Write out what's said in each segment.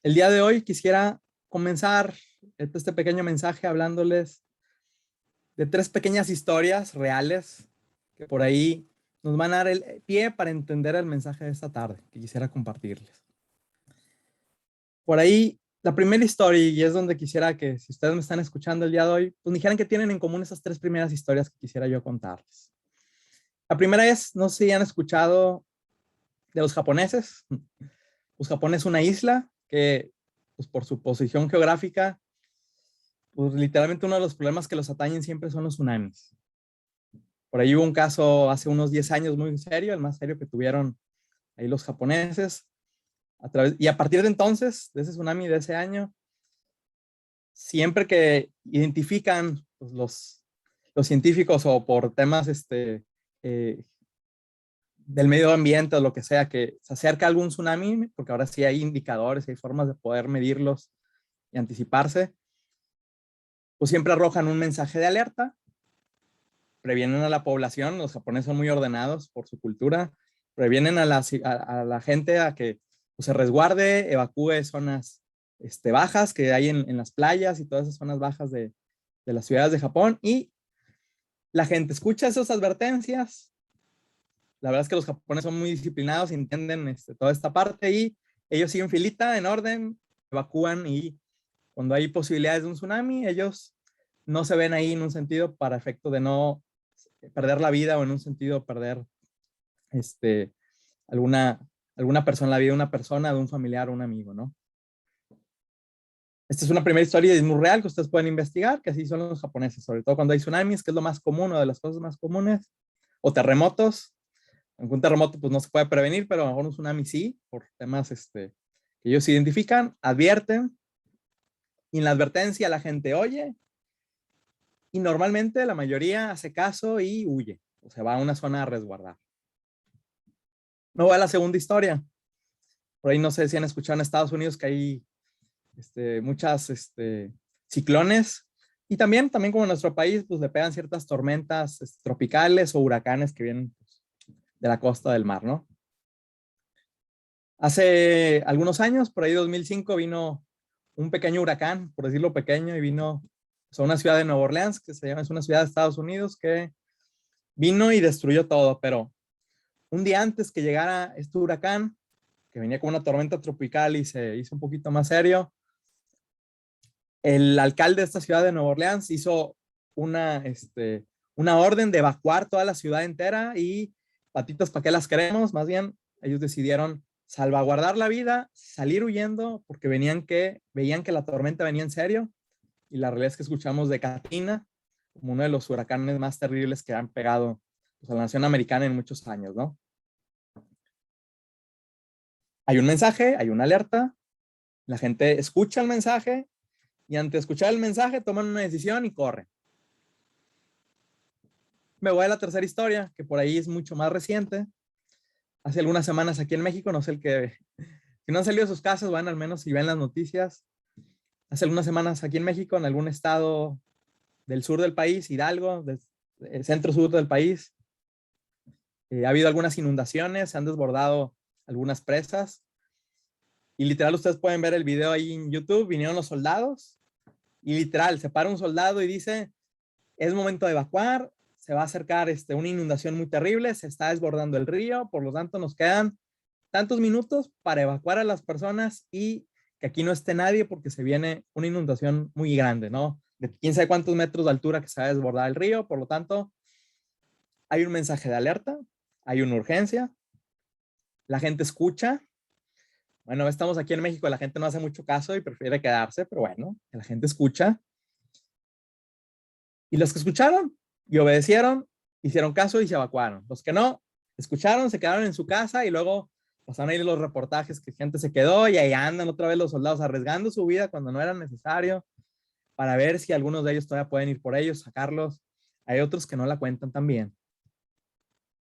El día de hoy quisiera comenzar este pequeño mensaje hablándoles de tres pequeñas historias reales que por ahí nos van a dar el pie para entender el mensaje de esta tarde que quisiera compartirles. Por ahí, la primera historia, y es donde quisiera que, si ustedes me están escuchando el día de hoy, pues me dijeran que tienen en común esas tres primeras historias que quisiera yo contarles. La primera es, no sé si han escuchado de los japoneses. Pues Japón es una isla que, pues por su posición geográfica, pues literalmente uno de los problemas que los atañen siempre son los tsunamis. Por ahí hubo un caso hace unos 10 años muy serio, el más serio que tuvieron ahí los japoneses. Y a partir de entonces, de ese tsunami de ese año, siempre que identifican pues, los científicos o por temas eh, del medio ambiente o lo que sea, que se acerca algún tsunami, porque ahora sí hay indicadores, hay formas de poder medirlos y anticiparse, pues siempre arrojan un mensaje de alerta, previenen a la población. Los japoneses son muy ordenados por su cultura, previenen a la gente a que pues, se resguarde, evacúe zonas bajas que hay en las playas y todas esas zonas bajas de las ciudades de Japón, y la gente escucha esas advertencias. La verdad es que los japoneses son muy disciplinados, entienden toda esta parte, y ellos siguen filita, en orden, evacúan, y cuando hay posibilidades de un tsunami, ellos no se ven ahí en un sentido para efecto de no perder la vida, o en un sentido perder este, alguna, alguna persona, la vida de una persona, de un familiar o un amigo, ¿no? Esta es una primera historia y es muy real que ustedes pueden investigar, que así son los japoneses, sobre todo cuando hay tsunamis, que es lo más común, o de las cosas más comunes, o terremotos. Aunque un terremoto pues no se puede prevenir, pero a lo mejor un tsunami sí, por temas que ellos identifican, advierten, y en la advertencia la gente oye, y normalmente la mayoría hace caso y huye, o se va a una zona a resguardar. Me voy a la segunda historia. Por ahí no sé si han escuchado en Estados Unidos que hay muchas ciclones, y también como en nuestro país, pues le pegan ciertas tormentas tropicales o huracanes que vienen pues, de la costa del mar, ¿no? Hace algunos años, por ahí 2005, vino un pequeño huracán, por decirlo pequeño, y vino a una ciudad de Nueva Orleans, que es una ciudad de Estados Unidos, que vino y destruyó todo. Pero un día antes que llegara este huracán, que venía con una tormenta tropical y se hizo un poquito más serio, el alcalde de esta ciudad de Nueva Orleans hizo una, una orden de evacuar toda la ciudad entera, y patitas, ¿para qué las queremos? Más bien, ellos decidieron salvaguardar la vida, salir huyendo, porque veían que la tormenta venía en serio, y la realidad es que escuchamos de Katrina como uno de los huracanes más terribles que han pegado pues, a la nación americana en muchos años, ¿no? Hay un mensaje, hay una alerta, la gente escucha el mensaje, y ante escuchar el mensaje toman una decisión y corren. Me voy a la tercera historia, que por ahí es mucho más reciente. Hace algunas semanas aquí en México, no sé si no han salido de sus casas, van al menos si ven las noticias. Hace algunas semanas aquí en México, en algún estado del sur del país, Hidalgo, del centro-sur del país, ha habido algunas inundaciones, se han desbordado algunas presas, y literal ustedes pueden ver el video ahí en YouTube. Vinieron los soldados, y literal se para un soldado y dice: es momento de evacuar, se va a acercar una inundación muy terrible, se está desbordando el río, por lo tanto nos quedan tantos minutos para evacuar a las personas, y que aquí no esté nadie porque se viene una inundación muy grande, ¿no? De quién sabe cuántos metros de altura que se va a desbordar el río. Por lo tanto, hay un mensaje de alerta, hay una urgencia, la gente escucha. Bueno, estamos aquí en México, la gente no hace mucho caso y prefiere quedarse, pero bueno, la gente escucha. Y los que escucharon y obedecieron, hicieron caso y se evacuaron. Los que no, escucharon, se quedaron en su casa, y luego pasaron ahí los reportajes que gente se quedó, y ahí andan otra vez los soldados arriesgando su vida cuando no era necesario, para ver si algunos de ellos todavía pueden ir por ellos, sacarlos. Hay otros que no la cuentan también.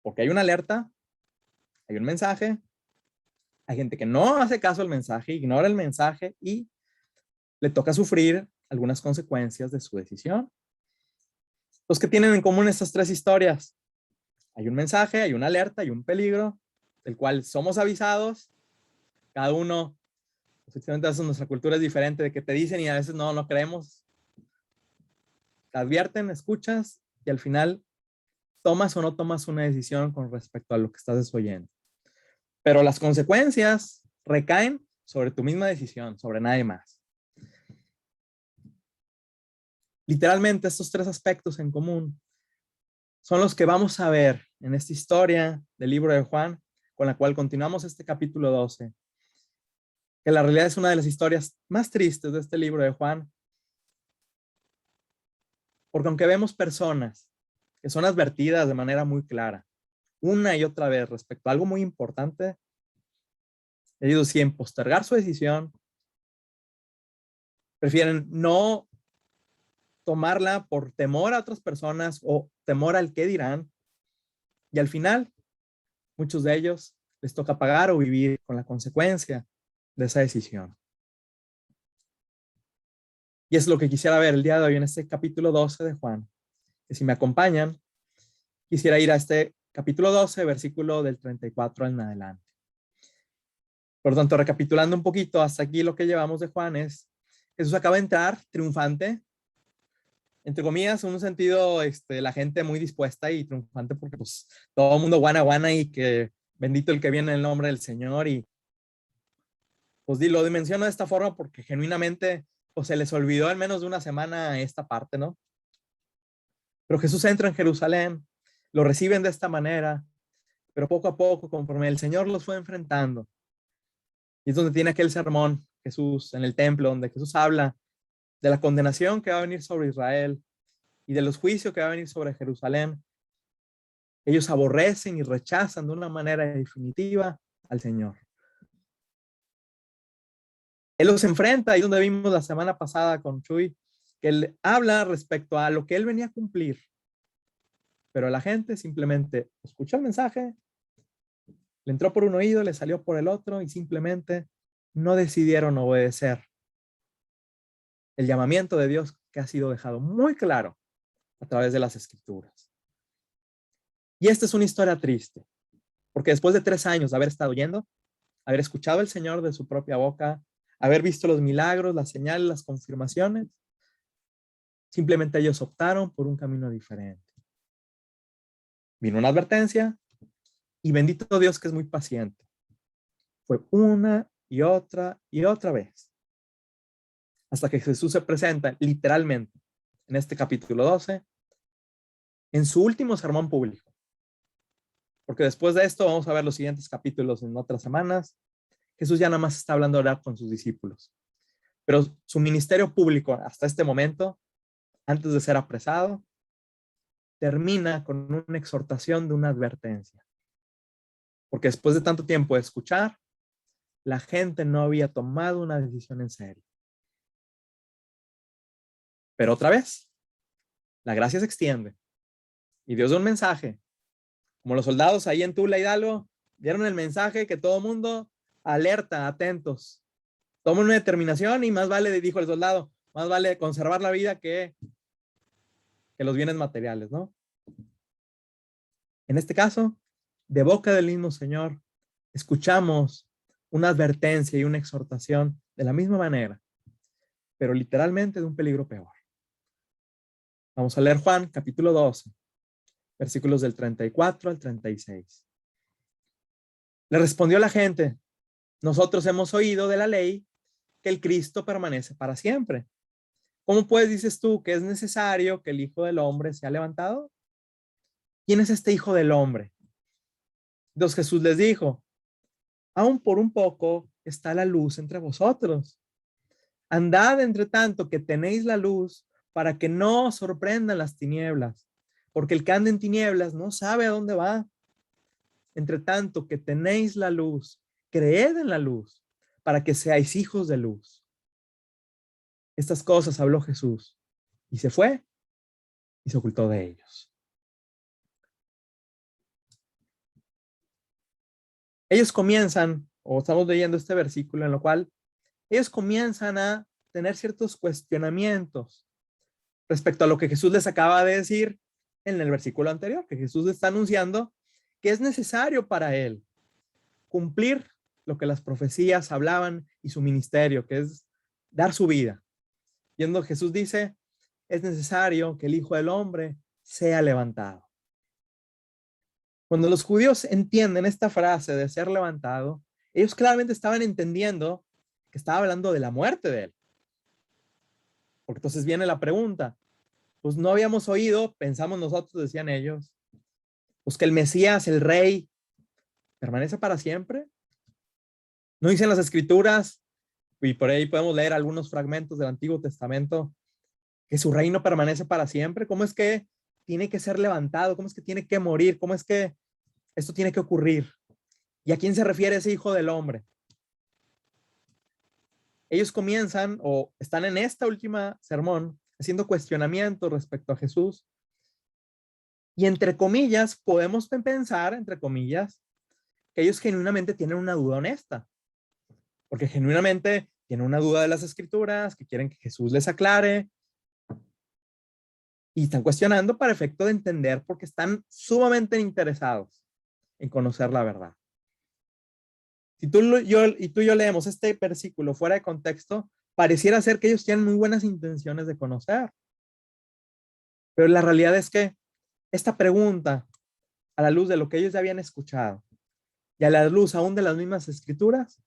Porque hay una alerta, hay un mensaje, hay gente que no hace caso al mensaje, ignora el mensaje, y le toca sufrir algunas consecuencias de su decisión. Los que tienen en común estas tres historias: hay un mensaje, hay una alerta, hay un peligro del cual somos avisados. Cada uno Efectivamente, a veces nuestra cultura es diferente, de que te dicen y a veces no creemos. Te advierten, escuchas y al final tomas o no tomas una decisión con respecto a lo que estás oyendo. Pero las consecuencias recaen sobre tu misma decisión, sobre nadie más. Literalmente, estos tres aspectos en común son los que vamos a ver en esta historia del libro de Juan, con la cual continuamos este capítulo 12, que la realidad es una de las historias más tristes de este libro de Juan, porque aunque vemos personas que son advertidas de manera muy clara, una y otra vez respecto a algo muy importante, ellos deciden postergar su decisión, prefieren no tomarla por temor a otras personas o temor al qué dirán, y al final, muchos de ellos les toca pagar o vivir con la consecuencia de esa decisión. Y es lo que quisiera ver el día de hoy en este capítulo 12 de Juan. Que si me acompañan, quisiera ir a este capítulo 12, versículo del 34 en adelante. Por tanto, recapitulando un poquito, hasta aquí lo que llevamos de Juan es, Jesús acaba de entrar triunfante, entre comillas, en un sentido, la gente muy dispuesta y triunfante porque pues todo el mundo guana y que bendito el que viene en el nombre del Señor, y pues lo dimensiono de esta forma porque genuinamente pues se les olvidó en menos de una semana esta parte, ¿no? Pero Jesús entra en Jerusalén, lo reciben de esta manera, pero poco a poco, conforme el Señor los fue enfrentando, y es donde tiene aquel sermón Jesús en el templo, donde Jesús habla de la condenación que va a venir sobre Israel y de los juicios que va a venir sobre Jerusalén. Ellos aborrecen y rechazan de una manera definitiva al Señor. Él los enfrenta, ahí donde vimos la semana pasada con Chuy, que él habla respecto a lo que él venía a cumplir, pero la gente simplemente escuchó el mensaje, le entró por un oído, le salió por el otro y simplemente no decidieron obedecer el llamamiento de Dios que ha sido dejado muy claro a través de las Escrituras. Y esta es una historia triste, porque después de 3 años de haber estado yendo, haber escuchado al Señor de su propia boca, haber visto los milagros, las señales, las confirmaciones, simplemente ellos optaron por un camino diferente. Vino una advertencia y bendito Dios que es muy paciente. Fue una y otra vez, hasta que Jesús se presenta literalmente en este capítulo 12, en su último sermón público. Porque después de esto vamos a ver los siguientes capítulos en otras semanas. Jesús ya nada más está hablando ahora con sus discípulos. Pero su ministerio público hasta este momento, antes de ser apresado, termina con una exhortación de una advertencia. Porque después de tanto tiempo de escuchar, la gente no había tomado una decisión en serio. Pero otra vez, la gracia se extiende y Dios da un mensaje. Como los soldados ahí en Tula Hidalgo dieron el mensaje que todo mundo alerta, atentos. Tomen una determinación y más vale, dijo el soldado, más vale conservar la vida que los bienes materiales, ¿no? En este caso, de boca del mismo Señor, escuchamos una advertencia y una exhortación de la misma manera, pero literalmente de un peligro peor. Vamos a leer Juan, capítulo 12, versículos del 34 al 36. Le respondió la gente: nosotros hemos oído de la ley que el Cristo permanece para siempre. ¿Cómo pues dices tú que es necesario que el Hijo del Hombre sea levantado? ¿Quién es este Hijo del Hombre? Entonces Jesús les dijo: aún por un poco está la luz entre vosotros. Andad entre tanto que tenéis la luz, para que no os sorprendan las tinieblas, porque el que anda en tinieblas no sabe a dónde va. Entre tanto que tenéis la luz, creed en la luz, para que seáis hijos de luz. Estas cosas habló Jesús, y se fue y se ocultó de ellos. Ellos comienzan, o estamos leyendo este versículo en lo cual ellos comienzan a tener ciertos cuestionamientos respecto a lo que Jesús les acaba de decir en el versículo anterior, que Jesús les está anunciando que es necesario para él cumplir lo que las profecías hablaban y su ministerio, que es dar su vida. Yendo Jesús dice, es necesario que el Hijo del Hombre sea levantado. Cuando los judíos entienden esta frase de ser levantado, ellos claramente estaban entendiendo que estaba hablando de la muerte de él. Porque entonces viene la pregunta, pues no habíamos oído, pensamos nosotros, decían ellos, pues que el Mesías, el Rey, permanece para siempre. ¿No dicen las Escrituras? Y por ahí podemos leer algunos fragmentos del Antiguo Testamento, que su reino permanece para siempre. ¿Cómo es que tiene que ser levantado? ¿Cómo es que tiene que morir? ¿Cómo es que esto tiene que ocurrir? ¿Y a quién se refiere ese Hijo del Hombre? Ellos comienzan o están en esta última sermón haciendo cuestionamientos respecto a Jesús. Y entre comillas, podemos pensar, entre comillas, que ellos genuinamente tienen una duda honesta. Porque genuinamente tienen una duda de las Escrituras, que quieren que Jesús les aclare. Y están cuestionando para efecto de entender porque están sumamente interesados en conocer la verdad. Si tú y yo leemos este versículo fuera de contexto, pareciera ser que ellos tienen muy buenas intenciones de conocer. Pero la realidad es que esta pregunta, a la luz de lo que ellos ya habían escuchado y a la luz aún de las mismas Escrituras,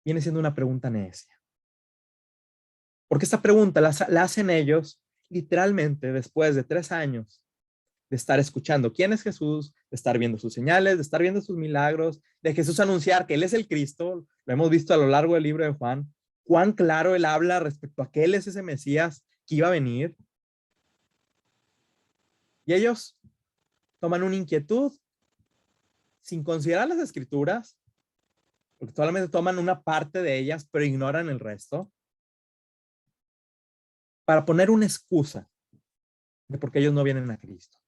viene siendo una pregunta necia. Porque esta pregunta la hacen ellos literalmente después de 3 años de estar escuchando quién es Jesús, de estar viendo sus señales, de estar viendo sus milagros, de Jesús anunciar que Él es el Cristo. Lo hemos visto a lo largo del libro de Juan, cuán claro Él habla respecto a que Él es ese Mesías que iba a venir. Y ellos toman una inquietud sin considerar las Escrituras, porque solamente toman una parte de ellas, pero ignoran el resto, para poner una excusa de por qué ellos no vienen a Cristo.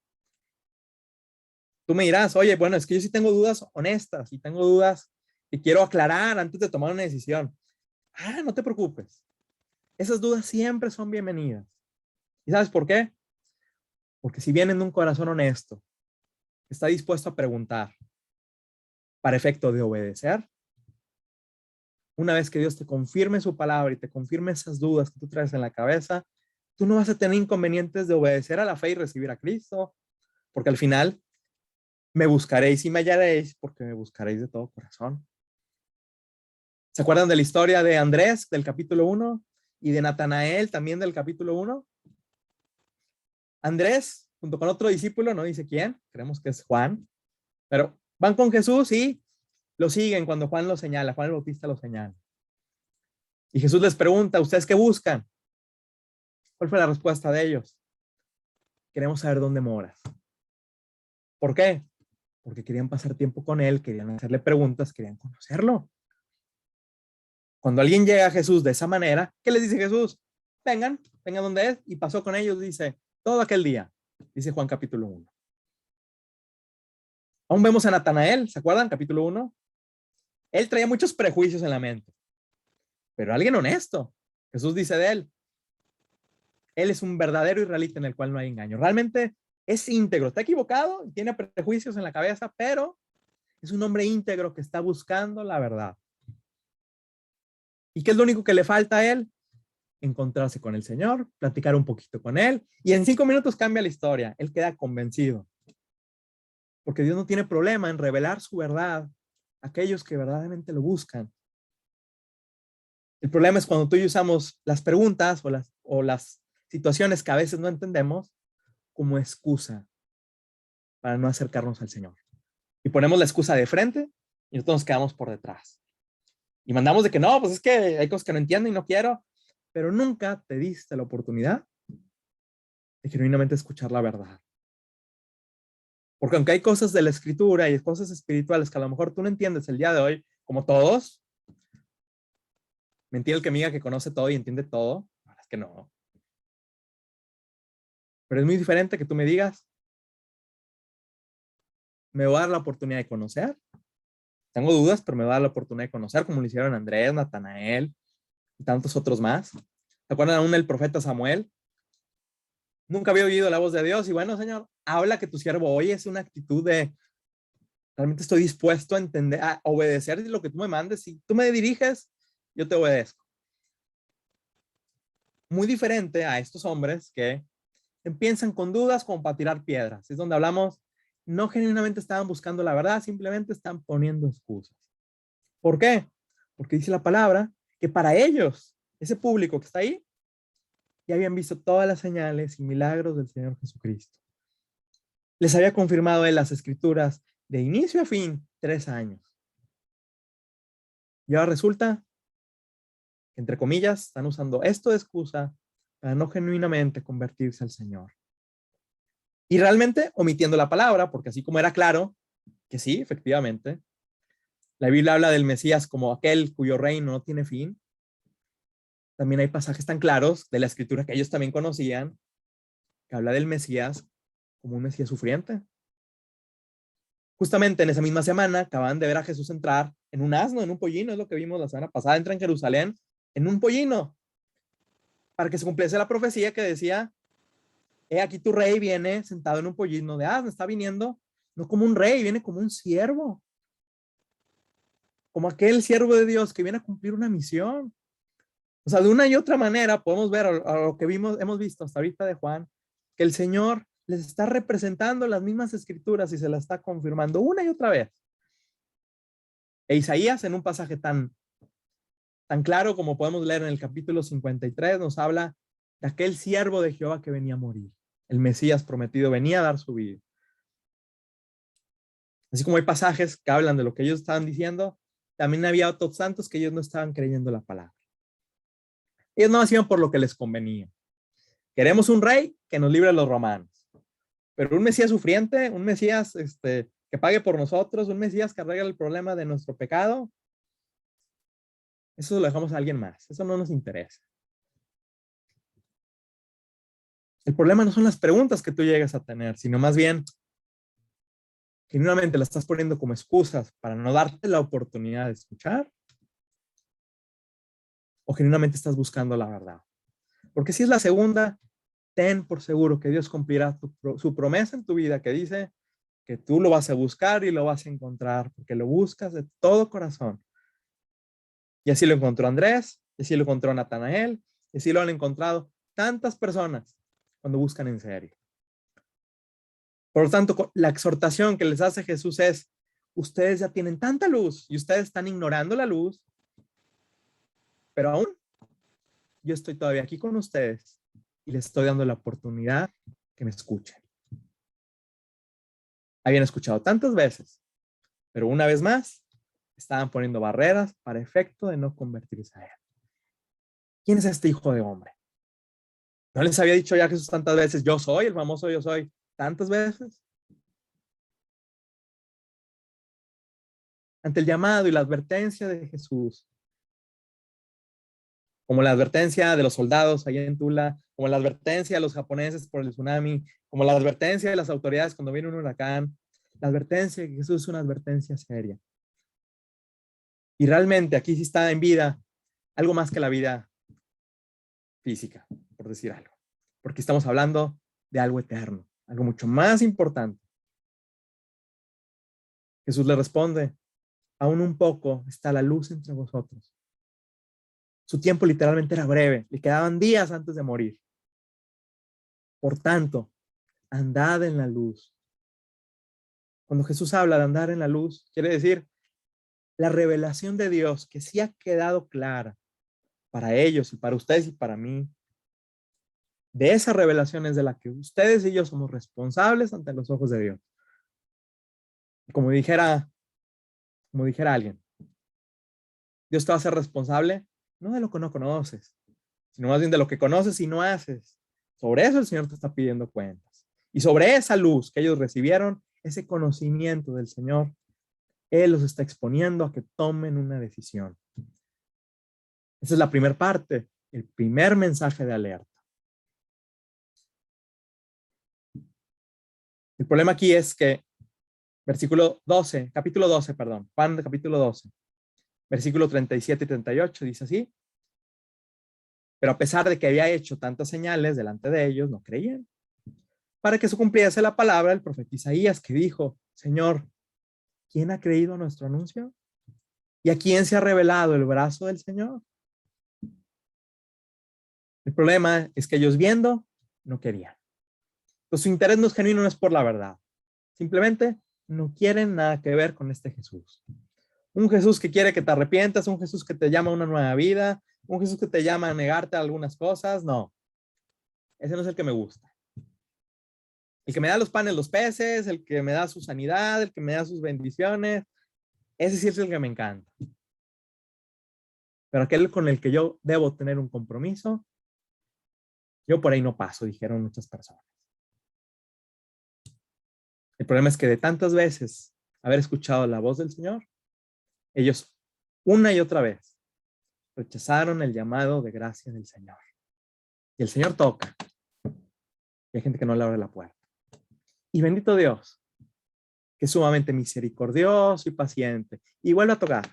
Tú me dirás, oye, bueno, es que yo sí tengo dudas honestas y tengo dudas que quiero aclarar antes de tomar una decisión. No te preocupes. Esas dudas siempre son bienvenidas. ¿Y sabes por qué? Porque si vienen de un corazón honesto, está dispuesto a preguntar para efecto de obedecer, una vez que Dios te confirme su palabra y te confirme esas dudas que tú traes en la cabeza, tú no vas a tener inconvenientes de obedecer a la fe y recibir a Cristo, porque al final me buscaréis y me hallaréis porque me buscaréis de todo corazón. ¿Se acuerdan de la historia de Andrés del capítulo 1 y de Natanael también del capítulo 1? Andrés, junto con otro discípulo, no dice quién, creemos que es Juan, pero van con Jesús y lo siguen cuando Juan lo señala, Juan el Bautista lo señala. Y Jesús les pregunta, ¿ustedes qué buscan? ¿Cuál fue la respuesta de ellos? Queremos saber dónde moras. ¿Por qué? Porque querían pasar tiempo con él, querían hacerle preguntas, querían conocerlo. Cuando alguien llega a Jesús de esa manera, ¿qué les dice Jesús? Vengan donde es. Y pasó con ellos, dice, todo aquel día, dice Juan capítulo 1. Aún vemos a Natanael, ¿se acuerdan? Capítulo 1. Él traía muchos prejuicios en la mente, pero alguien honesto. Jesús dice de él, él es un verdadero israelita en el cual no hay engaño. Realmente es íntegro, está equivocado, tiene prejuicios en la cabeza, pero es un hombre íntegro que está buscando la verdad. ¿Y qué es lo único que le falta a él? Encontrarse con el Señor, platicar un poquito con él, y en 5 minutos cambia la historia. Él queda convencido. Porque Dios no tiene problema en revelar su verdad a aquellos que verdaderamente lo buscan. El problema es cuando tú y yo usamos las preguntas o las situaciones que a veces no entendemos como excusa para no acercarnos al Señor. Y ponemos la excusa de frente y nosotros nos quedamos por detrás. Y mandamos de que no, pues es que hay cosas que no entiendo y no quiero, pero nunca te diste la oportunidad de genuinamente escuchar la verdad. Porque aunque hay cosas de la escritura y cosas espirituales que a lo mejor tú no entiendes el día de hoy, como todos, mentira el que me diga que conoce todo y entiende todo, la verdad es que no. Pero es muy diferente que tú me digas, me voy a dar la oportunidad de conocer. Tengo dudas, pero me voy a dar la oportunidad de conocer, como lo hicieron Andrés, Natanael y tantos otros más. ¿Se acuerdan aún del profeta Samuel? Nunca había oído la voz de Dios y bueno, Señor, habla que tu siervo oye. Es una actitud de Realmente estoy dispuesto a entender, a obedecer lo que tú me mandes. Si tú me diriges, yo te obedezco. Muy diferente a estos hombres que empiezan con dudas como para tirar piedras. Es donde hablamos, no genuinamente estaban buscando la verdad, simplemente están poniendo excusas. ¿Por qué? Porque dice la palabra que para ellos, ese público que está ahí, ya habían visto todas las señales y milagros del Señor Jesucristo. Les había confirmado en las escrituras de inicio a fin 3 años. Y ahora resulta que, entre comillas, están usando esto de excusa para no genuinamente convertirse al Señor. Y realmente omitiendo la palabra, porque así como era claro que sí, efectivamente, la Biblia habla del Mesías como aquel cuyo reino no tiene fin. También hay pasajes tan claros de la escritura que ellos también conocían, que habla del Mesías como un Mesías sufriente. Justamente en esa misma semana acaban de ver a Jesús entrar en un asno, en un pollino, es lo que vimos la semana pasada, entra en Jerusalén en un pollino, para que se cumpliese la profecía que decía, he aquí tu rey viene sentado en un pollino de asno, está viniendo no como un rey, viene como un siervo, como aquel siervo de Dios que viene a cumplir una misión. O sea, de una y otra manera podemos ver a lo que hemos visto hasta ahorita de Juan, que el Señor les está representando las mismas escrituras y se las está confirmando una y otra vez. E Isaías, en un pasaje tan claro como podemos leer en el capítulo 53, nos habla de aquel siervo de Jehová que venía a morir. El Mesías prometido venía a dar su vida. Así como hay pasajes que hablan de lo que ellos estaban diciendo, también había otros santos que ellos no estaban creyendo la palabra. Ellos no hacían por lo que les convenía. Queremos un rey que nos libre a los romanos. Pero un Mesías sufriente, un Mesías que pague por nosotros, un Mesías que arregle el problema de nuestro pecado, eso lo dejamos a alguien más. Eso no nos interesa. El problema no son las preguntas que tú llegues a tener, sino más bien, genuinamente las estás poniendo como excusas para no darte la oportunidad de escuchar, o genuinamente estás buscando la verdad. Porque si es la segunda, ten por seguro que Dios cumplirá su promesa en tu vida que dice que tú lo vas a buscar y lo vas a encontrar, porque lo buscas de todo corazón. Y así lo encontró Andrés, y así lo encontró Natanael, y así lo han encontrado tantas personas cuando buscan en serio. Por lo tanto, la exhortación que les hace Jesús es, ustedes ya tienen tanta luz y ustedes están ignorando la luz, pero aún yo estoy todavía aquí con ustedes y les estoy dando la oportunidad que me escuchen. Habían escuchado tantas veces, pero una vez más estaban poniendo barreras para efecto de no convertirse a él. ¿Quién es este hijo de hombre? ¿No les había dicho ya Jesús tantas veces, yo soy el famoso yo soy, tantas veces? Ante el llamado y la advertencia de Jesús, como la advertencia de los soldados allá en Tula, como la advertencia de los japoneses por el tsunami, como la advertencia de las autoridades cuando viene un huracán, la advertencia de Jesús es una advertencia seria. Y realmente aquí sí está en vida algo más que la vida física, por decir algo. Porque estamos hablando de algo eterno, algo mucho más importante. Jesús le responde, aún un poco está la luz entre vosotros. Su tiempo literalmente era breve, le quedaban días antes de morir. Por tanto, andad en la luz. Cuando Jesús habla de andar en la luz, quiere decir la revelación de Dios que sí ha quedado clara para ellos y para ustedes y para mí. De esa revelación es de la que ustedes y yo somos responsables ante los ojos de Dios. Como dijera alguien, Dios te va a hacer responsable no de lo que no conoces, sino más bien de lo que conoces y no haces. Sobre eso el Señor te está pidiendo cuentas. Y sobre esa luz que ellos recibieron, ese conocimiento del Señor, Él los está exponiendo a que tomen una decisión. Esa es la primera parte, el primer mensaje de alerta. El problema aquí es que capítulo 12, Juan capítulo 12, versículo 37 y 38 dice así, pero a pesar de que había hecho tantas señales delante de ellos, no creían. Para que se cumpliese la palabra del profeta Isaías que dijo, Señor, ¿quién ha creído nuestro anuncio? ¿Y a quién se ha revelado el brazo del Señor? El problema es que ellos viendo no querían. Pues su interés no es genuino, no es por la verdad. Simplemente no quieren nada que ver con este Jesús. Un Jesús que quiere que te arrepientas, un Jesús que te llama a una nueva vida, un Jesús que te llama a negarte a algunas cosas. No, ese no es el que me gusta. El que me da los panes, los peces, el que me da su sanidad, el que me da sus bendiciones, ese sí es el que me encanta. Pero aquel con el que yo debo tener un compromiso, yo por ahí no paso, dijeron muchas personas. El problema es que de tantas veces haber escuchado la voz del Señor, ellos una y otra vez rechazaron el llamado de gracia del Señor. Y el Señor toca. Y hay gente que no le abre la puerta. Y bendito Dios, que es sumamente misericordioso y paciente. Y vuelve a tocar.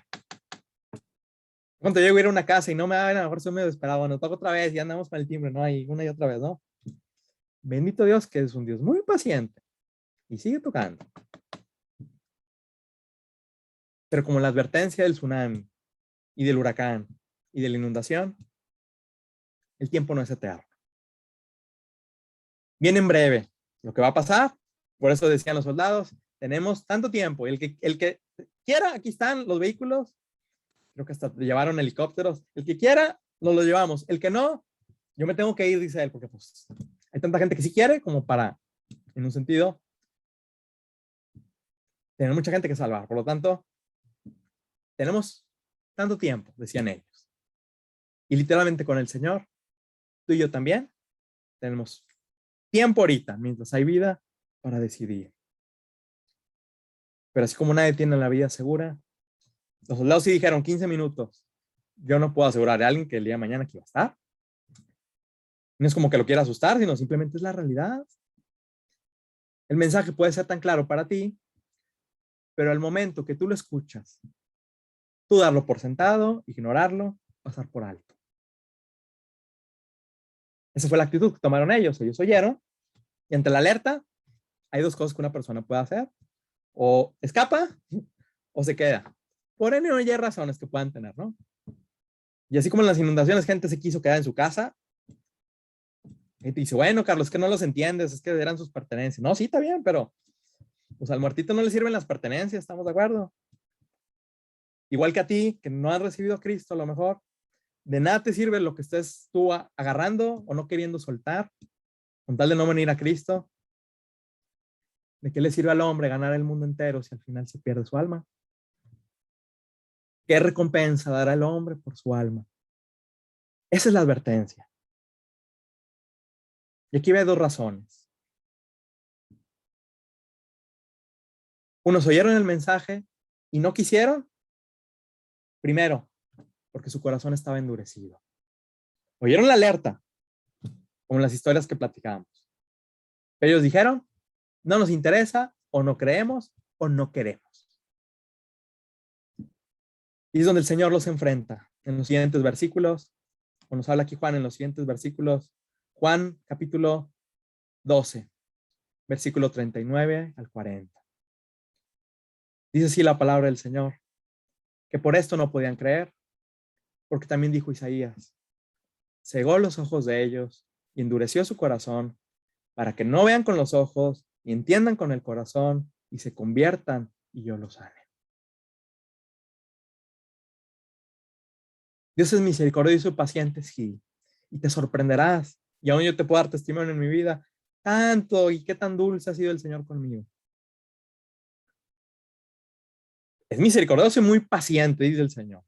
Cuando llego a ir a una casa y no me abren, a lo mejor soy medio desesperado. Bueno, toco otra vez y andamos con el timbre, ¿no? Y una y otra vez, ¿no? Bendito Dios, que es un Dios muy paciente. Y sigue tocando. Pero como la advertencia del tsunami y del huracán y de la inundación, el tiempo no es eterno. Viene en breve lo que va a pasar. Por eso decían los soldados, tenemos tanto tiempo. El que quiera, aquí están los vehículos. Creo que hasta llevaron helicópteros. El que quiera, nos lo llevamos. El que no, yo me tengo que ir, dice él, porque pues hay tanta gente que sí quiere como para, en un sentido, tener mucha gente que salvar. Por lo tanto, tenemos tanto tiempo, decían ellos. Y literalmente con el Señor, tú y yo también, tenemos tiempo ahorita, mientras hay vida, para decidir. Pero así como nadie tiene la vida segura, los soldados sí dijeron 15 minutos. Yo no puedo asegurar a alguien que el día de mañana aquí va a estar. No es como que lo quiera asustar, sino simplemente es la realidad. El mensaje puede ser tan claro para ti, pero al momento que tú lo escuchas, tú darlo por sentado, ignorarlo, pasar por alto. Esa fue la actitud que tomaron ellos. Ellos oyeron y ante la alerta hay dos cosas que una persona puede hacer. O escapa o se queda. Por N o Y razones que puedan tener, ¿no? Y así como en las inundaciones gente se quiso quedar en su casa, y te dice, bueno, Carlos, es que no los entiendes, es que eran sus pertenencias. No, sí, está bien, pero pues al muertito no le sirven las pertenencias, ¿estamos de acuerdo? Igual que a ti, que no has recibido a Cristo, a lo mejor, de nada te sirve lo que estés tú agarrando o no queriendo soltar, con tal de no venir a Cristo. ¿De qué le sirve al hombre ganar el mundo entero si al final se pierde su alma? ¿Qué recompensa dará el hombre por su alma? Esa es la advertencia. Y aquí ve dos razones. Unos oyeron el mensaje y no quisieron. Primero, porque su corazón estaba endurecido. Oyeron la alerta, como en las historias que platicábamos. Pero ellos dijeron, no nos interesa, o no creemos, o no queremos. Y es donde el Señor los enfrenta en los siguientes versículos, o nos habla aquí Juan en los siguientes versículos. Juan capítulo 12, versículo 39 al 40. Dice así la palabra del Señor, que por esto no podían creer, porque también dijo Isaías, cegó los ojos de ellos y endureció su corazón, para que no vean con los ojos y entiendan con el corazón y se conviertan y yo los sane. Dios es misericordioso y paciente, sí, y te sorprenderás. Y aún yo te puedo dar testimonio en mi vida, tanto y qué tan dulce ha sido el Señor conmigo. Es misericordioso y muy paciente, dice el Señor.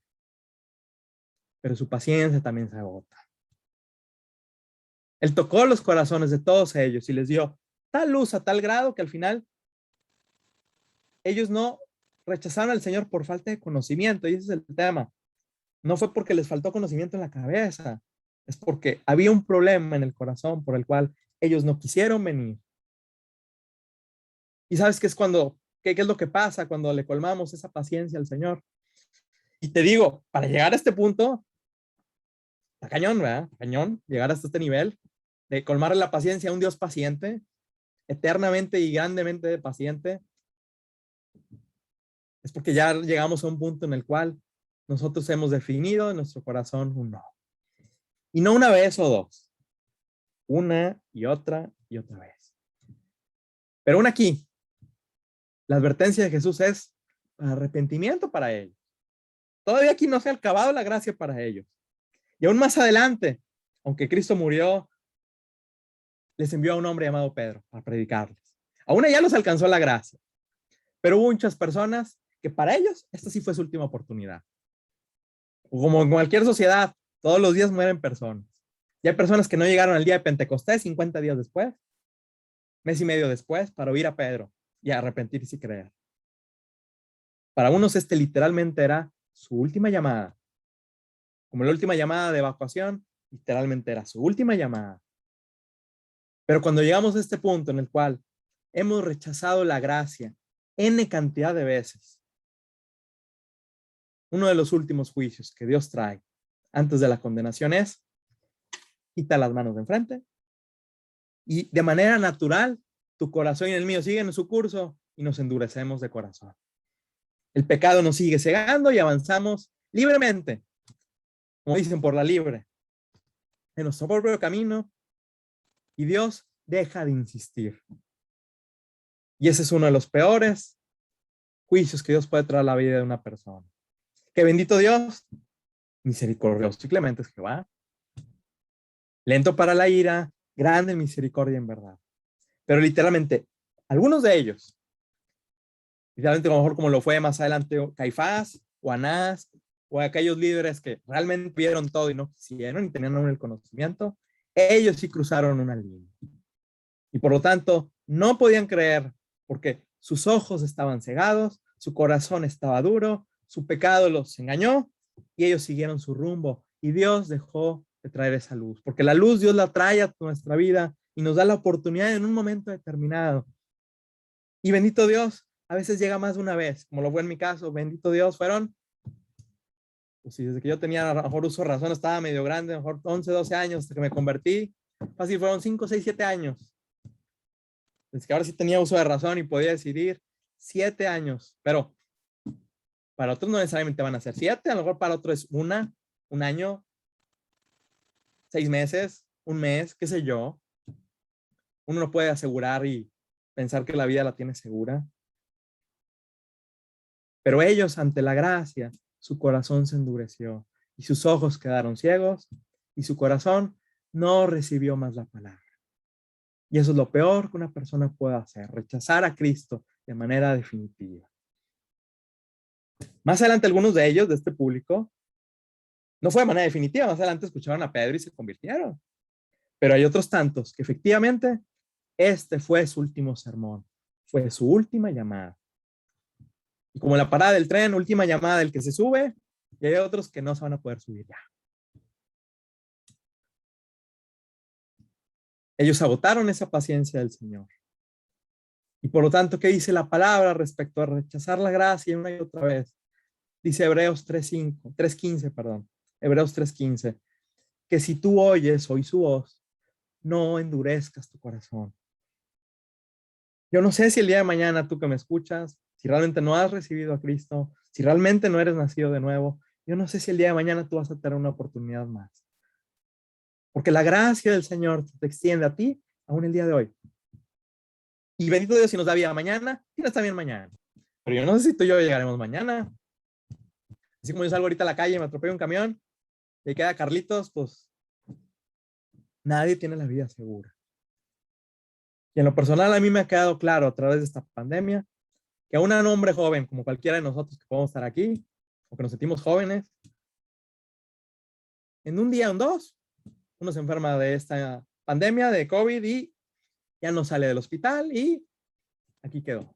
Pero su paciencia también se agota. Él tocó los corazones de todos ellos y les dio tal luz a tal grado que al final ellos no rechazaron al Señor por falta de conocimiento. Y ese es el tema. No fue porque les faltó conocimiento en la cabeza, es porque había un problema en el corazón por el cual ellos no quisieron venir. Y sabes qué es qué es lo que pasa cuando le colmamos esa paciencia al Señor. Y te digo, para llegar a este punto, está cañón, ¿verdad? Está cañón, llegar hasta este nivel de colmarle la paciencia a un Dios paciente, eternamente y grandemente paciente. es porque ya llegamos a un punto en el cual nosotros hemos definido en nuestro corazón un no. Y no una vez o dos, una y otra vez. Pero aún aquí, la advertencia de Jesús es arrepentimiento para ellos. Todavía aquí no se ha acabado la gracia para ellos. Y aún más adelante, aunque Cristo murió, les envió a un hombre llamado Pedro para predicarles. Aún allá los alcanzó la gracia. Pero hubo muchas personas que para ellos esta sí fue su última oportunidad. Como en cualquier sociedad, todos los días mueren personas. Y hay personas que no llegaron al día de Pentecostés 50 días después, mes y medio después, para oír a Pedro y arrepentirse y creer. Para unos literalmente era su última llamada. Como la última llamada de evacuación, literalmente era su última llamada. Pero cuando llegamos a este punto en el cual hemos rechazado la gracia N cantidad de veces, uno de los últimos juicios que Dios trae antes de la condenación es: quita las manos de enfrente y de manera natural tu corazón y el mío siguen en su curso y nos endurecemos de corazón. El pecado nos sigue cegando y avanzamos libremente, como dicen, por la libre, en nuestro propio camino, y Dios deja de insistir. Y ese es uno de los peores juicios que Dios puede traer a la vida de una persona. Que bendito Dios, misericordioso y clemente es Jehová, lento para la ira, grande en misericordia en verdad. Pero literalmente, algunos de ellos, literalmente a lo mejor como lo fue más adelante Caifás o Anás, o aquellos líderes que realmente vieron todo y no quisieron y tenían aún el conocimiento, ellos sí cruzaron una línea. Y por lo tanto, no podían creer porque sus ojos estaban cegados, su corazón estaba duro, su pecado los engañó y ellos siguieron su rumbo. Y Dios dejó de traer esa luz, porque la luz Dios la trae a nuestra vida y nos da la oportunidad en un momento determinado. Y bendito Dios, a veces llega más de una vez, como lo fue en mi caso. Bendito Dios, fueron, pues si desde que yo tenía a lo mejor uso de razón, estaba medio grande, a lo mejor 11, 12 años, hasta que me convertí, así fueron 5, 6, 7 años. Desde que ahora sí tenía uso de razón y podía decidir, 7 años, pero para otros no necesariamente van a ser 7, a lo mejor para otros es un año, 6 meses, un mes, qué sé yo. Uno no puede asegurar y pensar que la vida la tiene segura. Pero ellos, ante la gracia, su corazón se endureció y sus ojos quedaron ciegos y su corazón no recibió más la palabra. Y eso es lo peor que una persona puede hacer, rechazar a Cristo de manera definitiva. Más adelante, algunos de ellos, de este público, no fue de manera definitiva, más adelante escucharon a Pedro y se convirtieron. Pero hay otros tantos que efectivamente este fue su último sermón, fue su última llamada. Y como la parada del tren, última llamada del que se sube, y hay otros que no se van a poder subir ya. Ellos agotaron esa paciencia del Señor. Y por lo tanto, ¿qué dice la palabra respecto a rechazar la gracia una y otra vez? Dice Hebreos 3:15, perdón. Hebreos 3:15, que si tú oyes hoy su voz, no endurezcas tu corazón. Yo no sé si el día de mañana tú que me escuchas, si realmente no has recibido a Cristo, si realmente no eres nacido de nuevo, yo no sé si el día de mañana tú vas a tener una oportunidad más. Porque la gracia del Señor te extiende a ti aún el día de hoy. Y bendito Dios si nos da vida mañana, y no está bien mañana. Pero yo no sé si tú y yo llegaremos mañana. Así como yo salgo ahorita a la calle y me atropello un camión y queda Carlitos, pues nadie tiene la vida segura. Y en lo personal a mí me ha quedado claro a través de esta pandemia que a un hombre joven, como cualquiera de nosotros que podemos estar aquí, o que nos sentimos jóvenes, en un día o en dos, uno se enferma de esta pandemia de COVID y ya no sale del hospital y aquí quedó.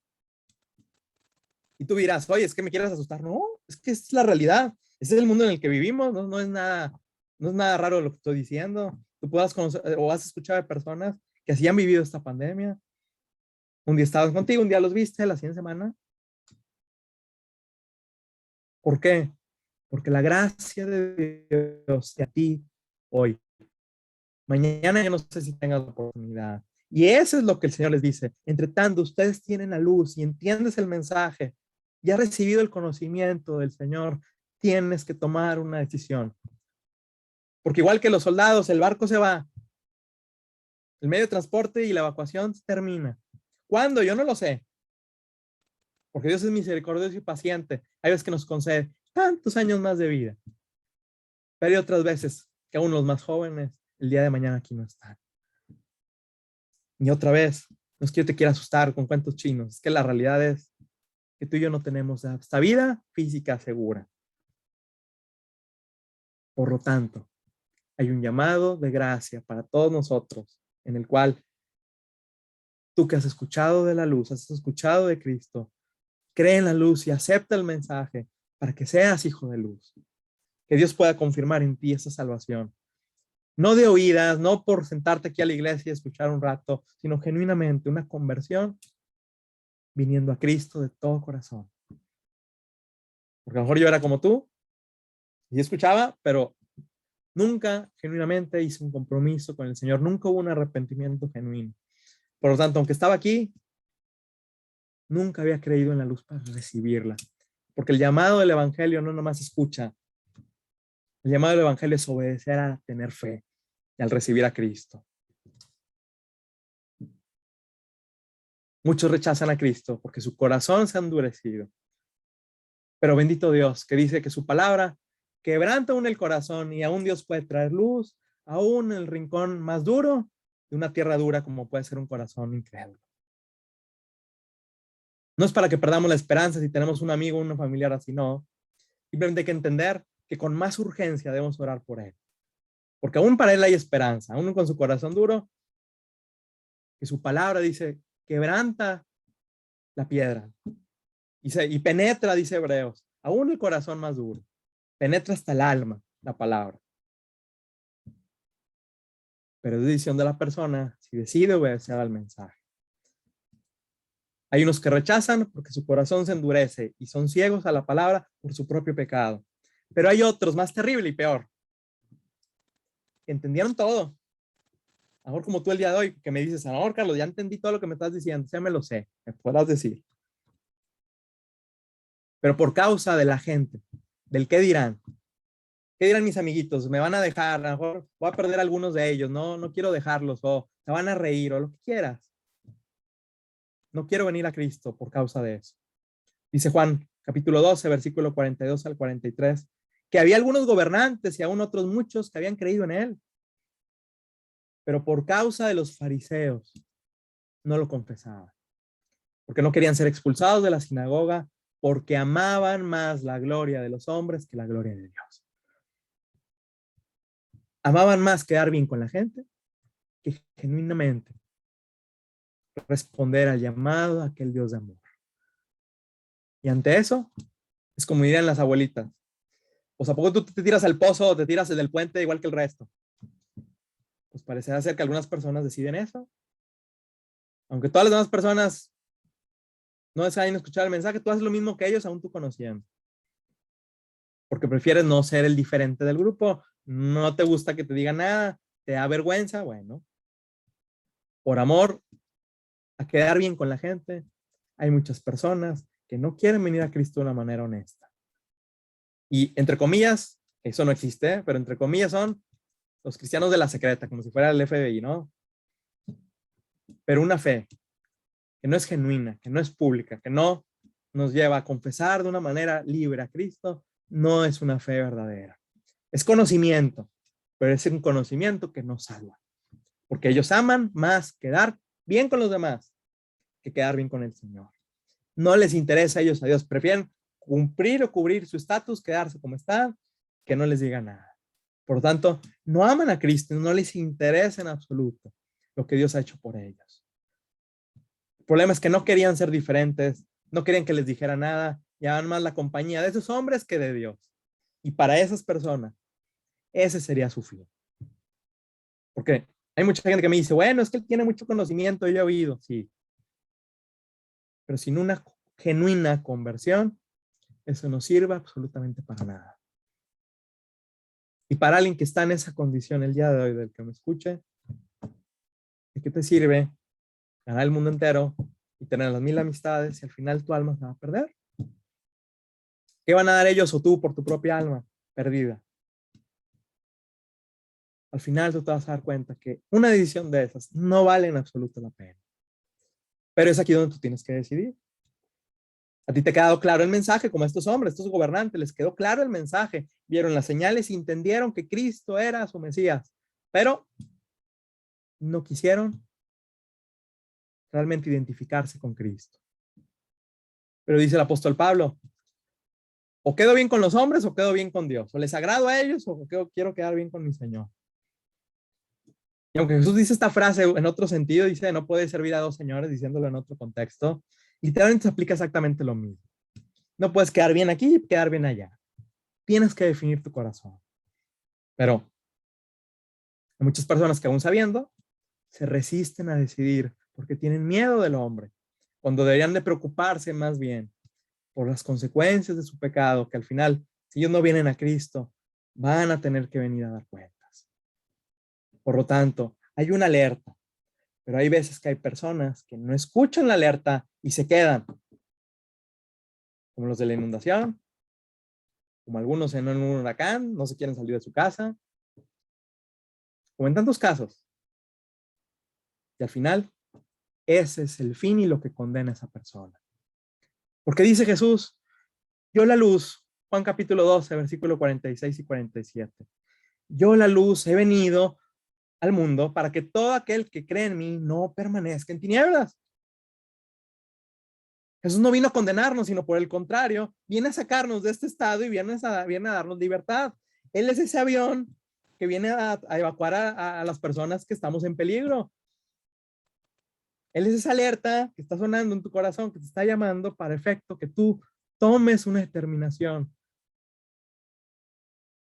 Y tú dirás, oye, es que me quieres asustar. No, es que es la realidad. Ese es el mundo en el que vivimos, no es nada raro lo que estoy diciendo. Tú puedas conocer o has escuchado de personas que así han vivido esta pandemia. Un día estaban contigo, un día los viste, la siguiente semana. ¿Por qué? Porque la gracia de Dios de a ti hoy. Mañana yo no sé si tengas la oportunidad. Y eso es lo que el Señor les dice. Entre tanto, ustedes tienen la luz y entiendes el mensaje y has recibido el conocimiento del Señor, tienes que tomar una decisión. Porque igual que los soldados, el barco se va, el medio de transporte y la evacuación termina. ¿Cuándo? Yo no lo sé. Porque Dios es misericordioso y paciente. Hay veces que nos concede tantos años más de vida. Pero hay otras veces que aún los más jóvenes, el día de mañana aquí no están. Y otra vez, no es que yo te quiera asustar con cuentos chinos, es que la realidad es que tú y yo no tenemos esta vida física segura. Por lo tanto, hay un llamado de gracia para todos nosotros, en el cual tú que has escuchado de la luz, has escuchado de Cristo, cree en la luz y acepta el mensaje para que seas hijo de luz. Que Dios pueda confirmar en ti esa salvación. No de oídas, no por sentarte aquí a la iglesia y escuchar un rato, sino genuinamente una conversión viniendo a Cristo de todo corazón. Porque a lo mejor yo era como tú y escuchaba, pero nunca genuinamente hice un compromiso con el Señor. Nunca hubo un arrepentimiento genuino. Por lo tanto, aunque estaba aquí, nunca había creído en la luz para recibirla. Porque el llamado del evangelio no nomás escucha. El llamado del evangelio es obedecer a tener fe y al recibir a Cristo. Muchos rechazan a Cristo porque su corazón se ha endurecido. Pero bendito Dios, que dice que su palabra quebranta aún el corazón y aún Dios puede traer luz, aún en el rincón más duro de una tierra dura como puede ser un corazón incrédulo. No es para que perdamos la esperanza si tenemos un amigo o un familiar así, no. Simplemente hay que entender que con más urgencia debemos orar por él. Porque aún para él hay esperanza, aún con su corazón duro, que su palabra dice, quebranta la piedra. Y penetra, dice Hebreos, aún el corazón más duro. Penetra hasta el alma, la palabra. Pero es decisión de la persona si decide obedecer al mensaje. Hay unos que rechazan porque su corazón se endurece y son ciegos a la palabra por su propio pecado. Pero hay otros más terrible y peor, que entendieron todo. Ahora como tú el día de hoy, que me dices, ahora Carlos, ya entendí todo lo que me estás diciendo, ya me lo sé, me podrás decir. Pero por causa de la gente, del qué dirán mis amiguitos, me van a dejar, a lo mejor voy a perder algunos de ellos, no quiero dejarlos, o se van a reír, o lo que quieras. No quiero venir a Cristo por causa de eso. Dice Juan, capítulo 12, versículo 42 al 43, que había algunos gobernantes y aún otros muchos que habían creído en él, pero por causa de los fariseos no lo confesaban, porque no querían ser expulsados de la sinagoga, porque amaban más la gloria de los hombres que la gloria de Dios. Amaban más quedar bien con la gente que genuinamente responder al llamado de aquel Dios de amor. Y ante eso, es como dirían las abuelitas, pues ¿a poco tú te tiras al pozo o te tiras del puente igual que el resto? Pues parecerá ser que algunas personas deciden eso. Aunque todas las demás personas no deseen escuchar el mensaje, tú haces lo mismo que ellos, aún tú conociendo. Porque prefieres no ser el diferente del grupo, no te gusta que te digan nada, te da vergüenza, bueno. Por amor a quedar bien con la gente, hay muchas personas que no quieren venir a Cristo de una manera honesta. Y entre comillas, eso no existe, pero entre comillas son los cristianos de la secreta, como si fuera el FBI, ¿no? Pero una fe que no es genuina, que no es pública, que no nos lleva a confesar de una manera libre a Cristo, no es una fe verdadera. Es conocimiento, pero es un conocimiento que no salva. Porque ellos aman más quedar bien con los demás que quedar bien con el Señor. No les interesa a ellos a Dios, prefieren cumplir o cubrir su estatus, quedarse como están, que no les diga nada. Por lo tanto, no aman a Cristo, no les interesa en absoluto lo que Dios ha hecho por ellos. El problema es que no querían ser diferentes, no querían que les dijera nada, llamaban más la compañía de esos hombres que de Dios. Y para esas personas, ese sería su fin. Porque hay mucha gente que me dice, bueno, es que él tiene mucho conocimiento, yo he oído, sí. Pero sin una genuina conversión, eso no sirve absolutamente para nada. Y para alguien que está en esa condición el día de hoy, del que me escuche, ¿de qué te sirve ganar el mundo entero y tener las 1000 amistades si al final tu alma se va a perder? ¿Qué van a dar ellos o tú por tu propia alma perdida? Al final tú te vas a dar cuenta que una decisión de esas no vale en absoluto la pena. Pero es aquí donde tú tienes que decidir. A ti te ha quedado claro el mensaje, como a estos hombres, estos gobernantes, les quedó claro el mensaje. Vieron las señales y entendieron que Cristo era su Mesías. Pero no quisieron realmente identificarse con Cristo. Pero dice el apóstol Pablo, o quedo bien con los hombres o quedo bien con Dios. O les agrado a ellos o quiero quedar bien con mi Señor. Y aunque Jesús dice esta frase en otro sentido, dice no puede servir a dos señores, diciéndolo en otro contexto, literalmente se aplica exactamente lo mismo. No puedes quedar bien aquí y quedar bien allá. Tienes que definir tu corazón. Pero hay muchas personas que aún sabiendo, se resisten a decidir porque tienen miedo del hombre, cuando deberían de preocuparse más bien por las consecuencias de su pecado, que al final, si ellos no vienen a Cristo, van a tener que venir a dar cuentas. Por lo tanto, hay una alerta, pero hay veces que hay personas que no escuchan la alerta y se quedan, como los de la inundación, como algunos en un huracán, no se quieren salir de su casa, como en tantos casos. Y al final, ese es el fin y lo que condena a esa persona. Porque dice Jesús, yo la luz, Juan capítulo 12, versículo 46 y 47. Yo la luz he venido al mundo para que todo aquel que cree en mí no permanezca en tinieblas. Jesús no vino a condenarnos, sino por el contrario, viene a sacarnos de este estado y viene a darnos libertad. Él es ese avión que viene a evacuar a las personas que estamos en peligro. Él es esa alerta que está sonando en tu corazón, que te está llamando para efecto que tú tomes una determinación.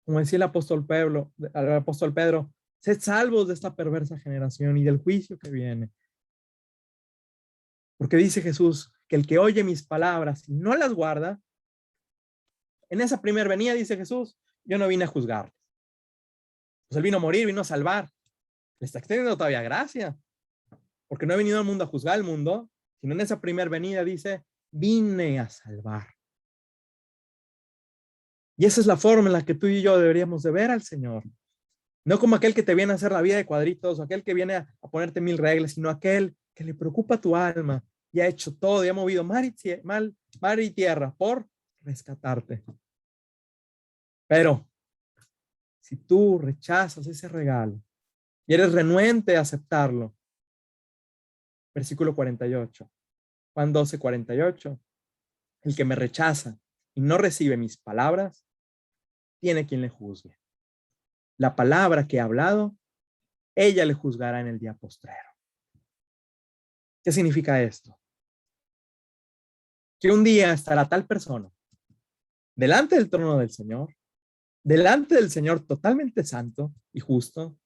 Como decía el apóstol Pedro, sed salvos de esta perversa generación y del juicio que viene. Porque dice Jesús que el que oye mis palabras y no las guarda, en esa primera venida, dice Jesús, yo no vine a juzgarles. Pues él vino a morir, vino a salvar. Le está extendiendo todavía gracia. Porque no he venido al mundo a juzgar al mundo, sino en esa primera venida dice, vine a salvar. Y esa es la forma en la que tú y yo deberíamos de ver al Señor. No como aquel que te viene a hacer la vida de cuadritos, o aquel que viene a ponerte 1000 reglas, sino aquel que le preocupa tu alma y ha hecho todo y ha movido mar y tierra por rescatarte. Pero si tú rechazas ese regalo y eres renuente a aceptarlo, versículo 48, Juan 12, 48, el que me rechaza y no recibe mis palabras, tiene quien le juzgue. La palabra que he hablado, ella le juzgará en el día postrero. ¿Qué significa esto? Que un día estará tal persona delante del trono del Señor, delante del Señor totalmente santo y justo,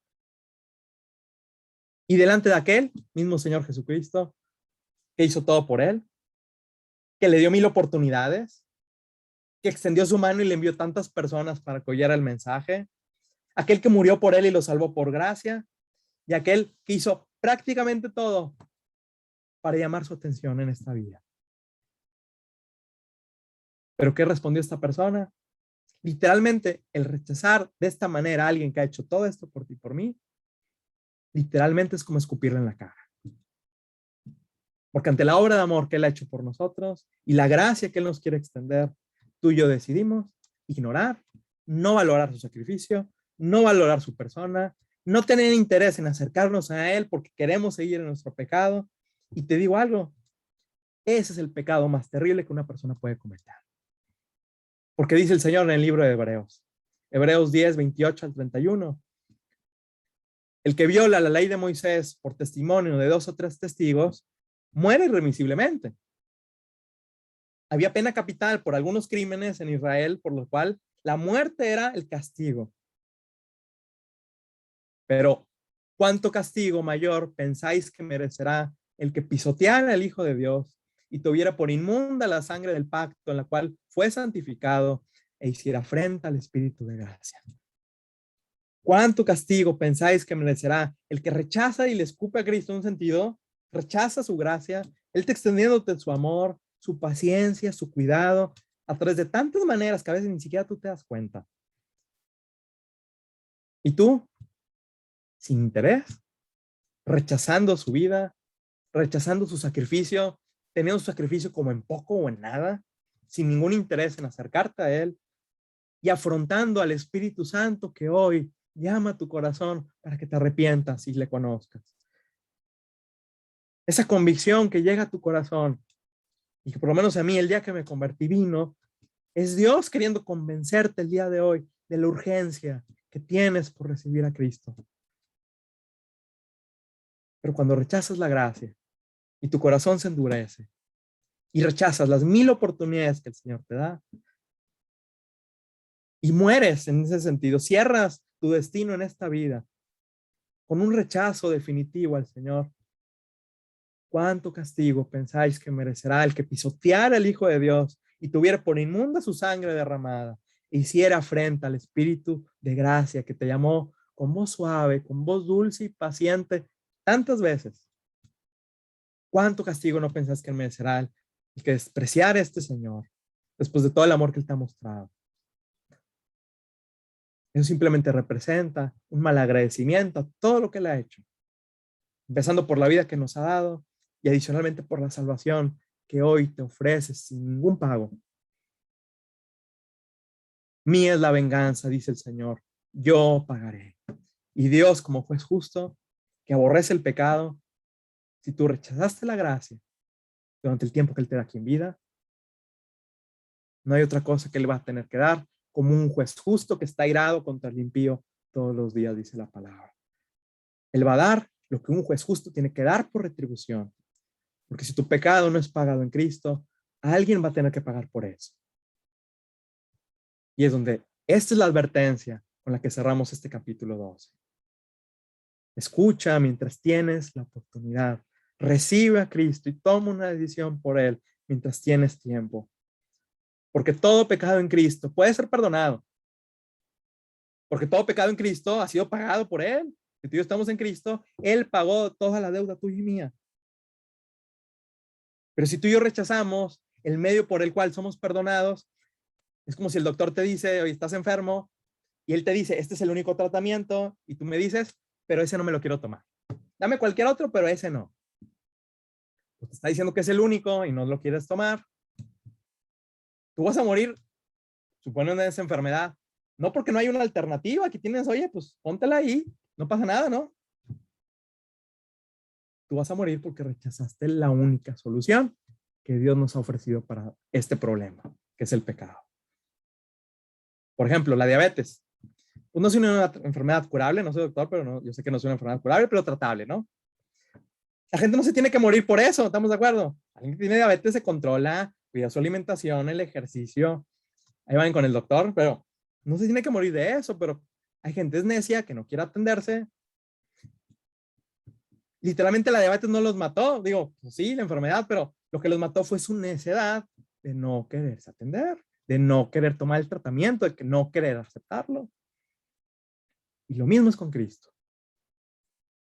y delante de aquel mismo Señor Jesucristo, que hizo todo por él, que le dio 1000 oportunidades, que extendió su mano y le envió tantas personas para que oyera el mensaje, aquel que murió por él y lo salvó por gracia, y aquel que hizo prácticamente todo para llamar su atención en esta vida. ¿Pero qué respondió esta persona? Literalmente, el rechazar de esta manera a alguien que ha hecho todo esto por ti y por mí, literalmente es como escupirle en la cara. Porque ante la obra de amor que Él ha hecho por nosotros y la gracia que Él nos quiere extender, tú y yo decidimos ignorar, no valorar su sacrificio, no valorar su persona, no tener interés en acercarnos a Él porque queremos seguir en nuestro pecado. Y te digo algo, ese es el pecado más terrible que una persona puede cometer. Porque dice el Señor en el libro de Hebreos, Hebreos 10, 28 al 31, el que viola la ley de Moisés por testimonio de 2 o 3 testigos, muere irremisiblemente. Había pena capital por algunos crímenes en Israel, por lo cual la muerte era el castigo. Pero, ¿cuánto castigo mayor pensáis que merecerá el que pisoteara al Hijo de Dios y tuviera por inmunda la sangre del pacto en la cual fue santificado e hiciera afrenta al Espíritu de gracia? ¿Cuánto castigo pensáis que merecerá el que rechaza y le escupe a Cristo en un sentido, rechaza su gracia, Él te extendiéndote su amor, su paciencia, su cuidado, a través de tantas maneras que a veces ni siquiera tú te das cuenta. Y tú, sin interés, rechazando su vida, rechazando su sacrificio, teniendo su sacrificio como en poco o en nada, sin ningún interés en acercarte a Él y afrontando al Espíritu Santo que hoy llama a tu corazón para que te arrepientas y le conozcas. Esa convicción que llega a tu corazón y que por lo menos a mí el día que me convertí vino, es Dios queriendo convencerte el día de hoy de la urgencia que tienes por recibir a Cristo. Pero cuando rechazas la gracia y tu corazón se endurece y rechazas las 1000 oportunidades que el Señor te da y mueres en ese sentido, cierras tu destino en esta vida con un rechazo definitivo al Señor, ¿cuánto castigo pensáis que merecerá el que pisoteara al Hijo de Dios y tuviera por inmunda su sangre derramada e hiciera afrenta al Espíritu de gracia que te llamó con voz suave, con voz dulce y paciente tantas veces? ¿Cuánto castigo no pensás que merecerá el que despreciara a este Señor después de todo el amor que Él te ha mostrado? Eso simplemente representa un malagradecimiento a todo lo que Él ha hecho, empezando por la vida que nos ha dado y adicionalmente por la salvación que hoy te ofrece sin ningún pago. Mía es la venganza, dice el Señor, yo pagaré. Y Dios, como juez justo, que aborrece el pecado, si tú rechazaste la gracia durante el tiempo que Él te da aquí en vida, no hay otra cosa que Él va a tener que dar como un juez justo que está airado contra el impío todos los días, dice la palabra. Él va a dar lo que un juez justo tiene que dar por retribución. Porque si tu pecado no es pagado en Cristo, alguien va a tener que pagar por eso. Y es donde esta es la advertencia con la que cerramos este capítulo 12. Escucha mientras tienes la oportunidad. Recibe a Cristo y toma una decisión por Él mientras tienes tiempo. Porque todo pecado en Cristo puede ser perdonado. Porque todo pecado en Cristo ha sido pagado por Él. Si tú y yo estamos en Cristo, Él pagó toda la deuda tuya y mía. Pero si tú y yo rechazamos el medio por el cual somos perdonados, es como si el doctor te dice, oye, estás enfermo, y él te dice, este es el único tratamiento, y tú me dices, pero ese no me lo quiero tomar. Dame cualquier otro, pero ese no. Pues te está diciendo que es el único y no lo quieres tomar. Tú vas a morir, suponiendo esa enfermedad, no porque no hay una alternativa, aquí tienes, oye, pues póntela ahí, no pasa nada, ¿no? Tú vas a morir porque rechazaste la única solución que Dios nos ha ofrecido para este problema, que es el pecado. Por ejemplo, la diabetes. Pues no es una enfermedad curable, no soy doctor, pero no, yo sé que no es una enfermedad curable, pero tratable, ¿no? La gente no se tiene que morir por eso, ¿estamos de acuerdo? Alguien que tiene diabetes se controla, cuida su alimentación, el ejercicio, ahí van con el doctor, pero no se tiene que morir de eso, pero hay gente es necia que no quiere atenderse. Literalmente la diabetes no los mató, digo, pues sí, la enfermedad, pero lo que los mató fue su necedad de no quererse atender, de no querer tomar el tratamiento, de que no querer aceptarlo. Y lo mismo es con Cristo.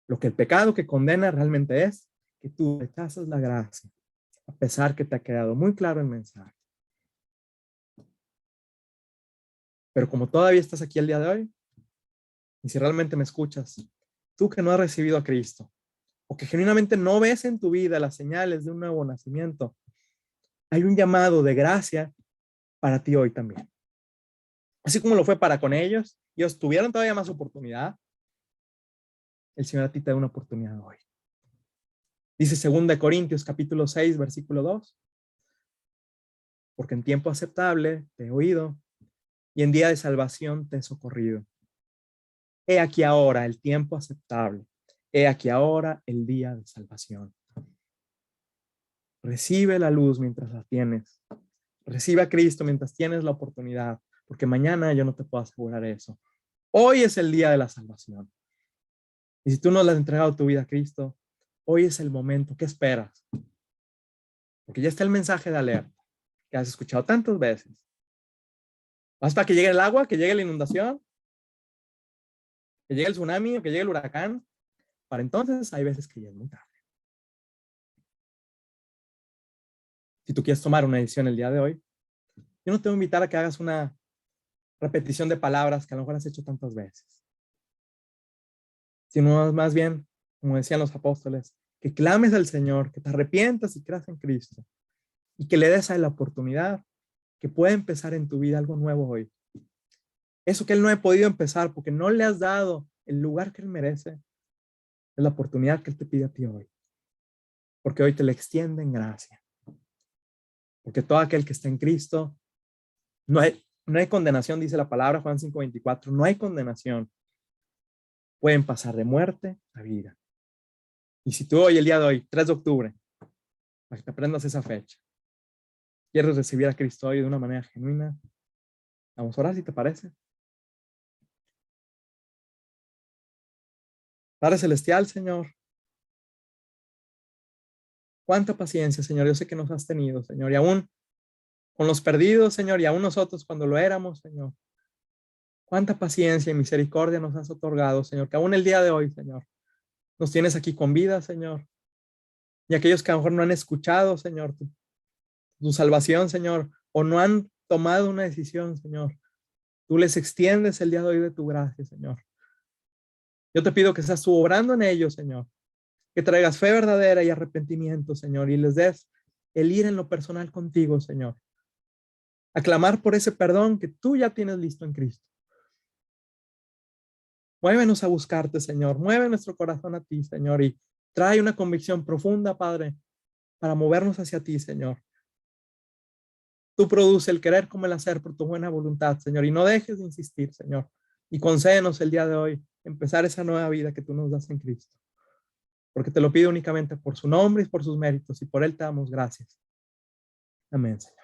Lo que el pecado que condena realmente es que tú rechazas la gracia, a pesar que te ha quedado muy claro el mensaje. Pero como todavía estás aquí el día de hoy, y si realmente me escuchas, tú que no has recibido a Cristo, o que genuinamente no ves en tu vida las señales de un nuevo nacimiento, hay un llamado de gracia para ti hoy también. Así como lo fue para con ellos, ellos tuvieron todavía más oportunidad, el Señor a ti te da una oportunidad hoy. Dice 2 Corintios capítulo 6, versículo 2. Porque en tiempo aceptable te he oído y en día de salvación te he socorrido. He aquí ahora el tiempo aceptable. He aquí ahora el día de salvación. Recibe la luz mientras la tienes. Recibe a Cristo mientras tienes la oportunidad, porque mañana yo no te puedo asegurar eso. Hoy es el día de la salvación. Y si tú no le has entregado tu vida a Cristo, hoy es el momento. ¿Qué esperas? Porque ya está el mensaje de alerta que has escuchado tantas veces. ¿Vas para que llegue el agua, que llegue la inundación, que llegue el tsunami o que llegue el huracán? Para entonces hay veces que ya es muy tarde. Si tú quieres tomar una decisión el día de hoy, Yo no te voy a invitar a que hagas una repetición de palabras que a lo mejor has hecho tantas veces, sino más bien, como decían los apóstoles, que clames al Señor, que te arrepientas y creas en Cristo y que le des a Él la oportunidad que pueda empezar en tu vida algo nuevo hoy. Eso que Él no ha podido empezar porque no le has dado el lugar que Él merece, es la oportunidad que Él te pide a ti hoy. Porque hoy te le extiende en gracia. Porque todo aquel que está en Cristo, no hay condenación, dice la palabra, Juan 5:24, no hay condenación. Pueden pasar de muerte a vida. Y si tú hoy, el día de hoy, 3 de octubre, para que te aprendas esa fecha, quieres recibir a Cristo hoy de una manera genuina, vamos a orar si te parece. Padre Celestial, Señor, cuánta paciencia, Señor, yo sé que nos has tenido, Señor, y aún con los perdidos, Señor, y aún nosotros cuando lo éramos, Señor. Cuánta paciencia y misericordia nos has otorgado, Señor, que aún el día de hoy, Señor, nos tienes aquí con vida, Señor. Y aquellos que a lo mejor no han escuchado, Señor, tu salvación, Señor, o no han tomado una decisión, Señor, tú les extiendes el día de hoy de tu gracia, Señor. Yo te pido que seas tú obrando en ellos, Señor, que traigas fe verdadera y arrepentimiento, Señor, y les des el ir en lo personal contigo, Señor. A clamar por ese perdón que tú ya tienes listo en Cristo. Muévenos a buscarte, Señor. Mueve nuestro corazón a ti, Señor, y trae una convicción profunda, Padre, para movernos hacia ti, Señor. Tú produce el querer como el hacer por tu buena voluntad, Señor, y no dejes de insistir, Señor. Y concédenos el día de hoy empezar esa nueva vida que tú nos das en Cristo. Porque te lo pido únicamente por su nombre y por sus méritos, y por él te damos gracias. Amén, Señor.